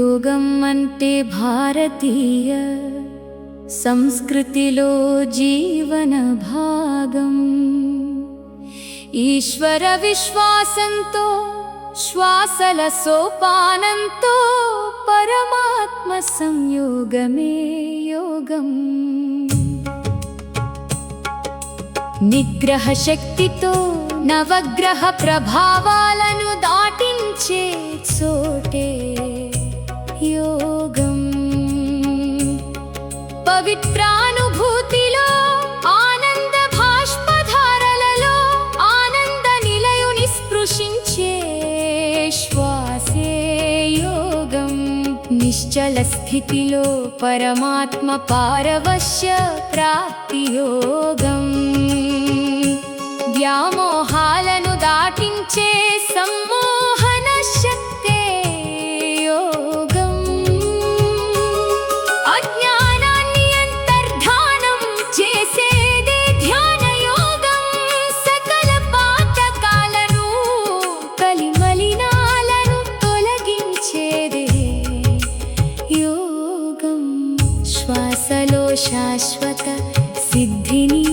యోగం అంటే భారతీయ సంస్కృతిలో జీవన భాగం. ఈశ్వర విశ్వాసంతో శ్వాసల సోపానంతో పరమాత్మ సంయోగమే యోగం. నిగ్రహ శక్తితో నవగ్రహ ప్రభావాలను దాటించే చోటే యోగం. పవిత్రానుభూతిలో ఆనంద భాష్పధారలలో ఆనంద నిలయుని స్పృశించే శ్వాసే యోగం. నిశ్చల స్థితిలో పరమాత్మ పారవశ్య ప్రాప్తి యోగం. వ్యామోహాలను దాటించే సమ్మోహన శక్తే యోగం. అజ్ఞానాన్ని అంతర్ధానం చేసేదే ధ్యాన యోగం. సకల పాతకాలను కలిమలినాలను తొలగించేదే యోగం. శ్వాసలో శాశ్వత సిద్ధిని